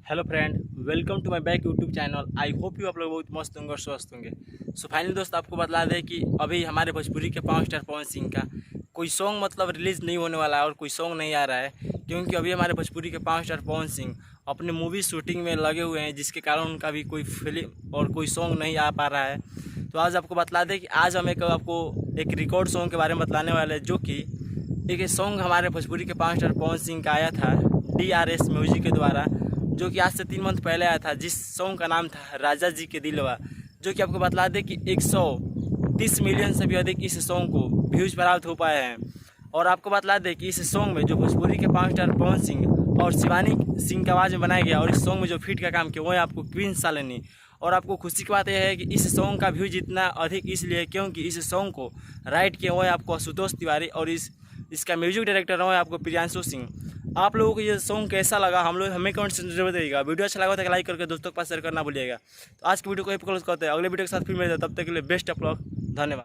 Hello friend, welcome to my back YouTube channel. I hope you आप लोग बहुत मस्त होंगे और स्वस्थ होंगे। सो फाइनली दोस्त आपको बता दें कि अभी हमारे भोजपुरी के 5 स्टार पवन सिंह का कोई सॉन्ग रिलीज़ नहीं होने वाला है और कोई सॉन्ग नहीं आ रहा है, क्योंकि अभी हमारे भोजपुरी के 5 स्टार पवन सिंह अपने मूवी शूटिंग में लगे हुए हैं, जिसके कारण उनका भी कोई फिल्म और कोई सॉन्ग नहीं आ पा रहा है। तो आज आपको बता दें कि आज हम आपको एक रिकॉर्ड सॉन्ग के बारे में बतलाने वाले हैं, जो कि एक सॉन्ग हमारे भोजपुरी के 5 स्टार पवन सिंह का आया था DRS म्यूजिक के द्वारा, जो कि आज से 3 मंथ पहले आया था, जिस सॉन्ग का नाम था राजा जी के दिलवा। जो कि आपको बता दें कि 130 मिलियन से भी अधिक इस सॉन्ग को व्यूज प्राप्त हो पाए हैं। और आपको बता दें कि इस सॉन्ग में जो भोजपुरी के 5 स्टार पवन सिंह और शिवानी सिंह की आवाज़ में बनाया गया, और इस सॉन्ग में जो फीट का काम किया वो है आपको क्वीन सालिनी। और आपको खुशी की बात यह है कि इस सॉन्ग का व्यूज इतना अधिक इसलिए क्योंकि इस सॉन्ग को राइट किया हुआ है आपको आशुतोष तिवारी, और इसका म्यूजिक डायरेक्टर हुआ है आपको प्रियांशु सिंह। आप लोगों को ये सॉन्ग कैसा लगा हमें कमेंट से जरूर बताइएगा। वीडियो अच्छा लगा तो लाइक करके दोस्तों के पास शेयर करना भूलिएगा। तो आज की वीडियो को क्लोज करते हैं, अगले वीडियो के साथ फिर मिलते हैं। तब तक के लिए बेस्ट ऑफ लक, धन्यवाद।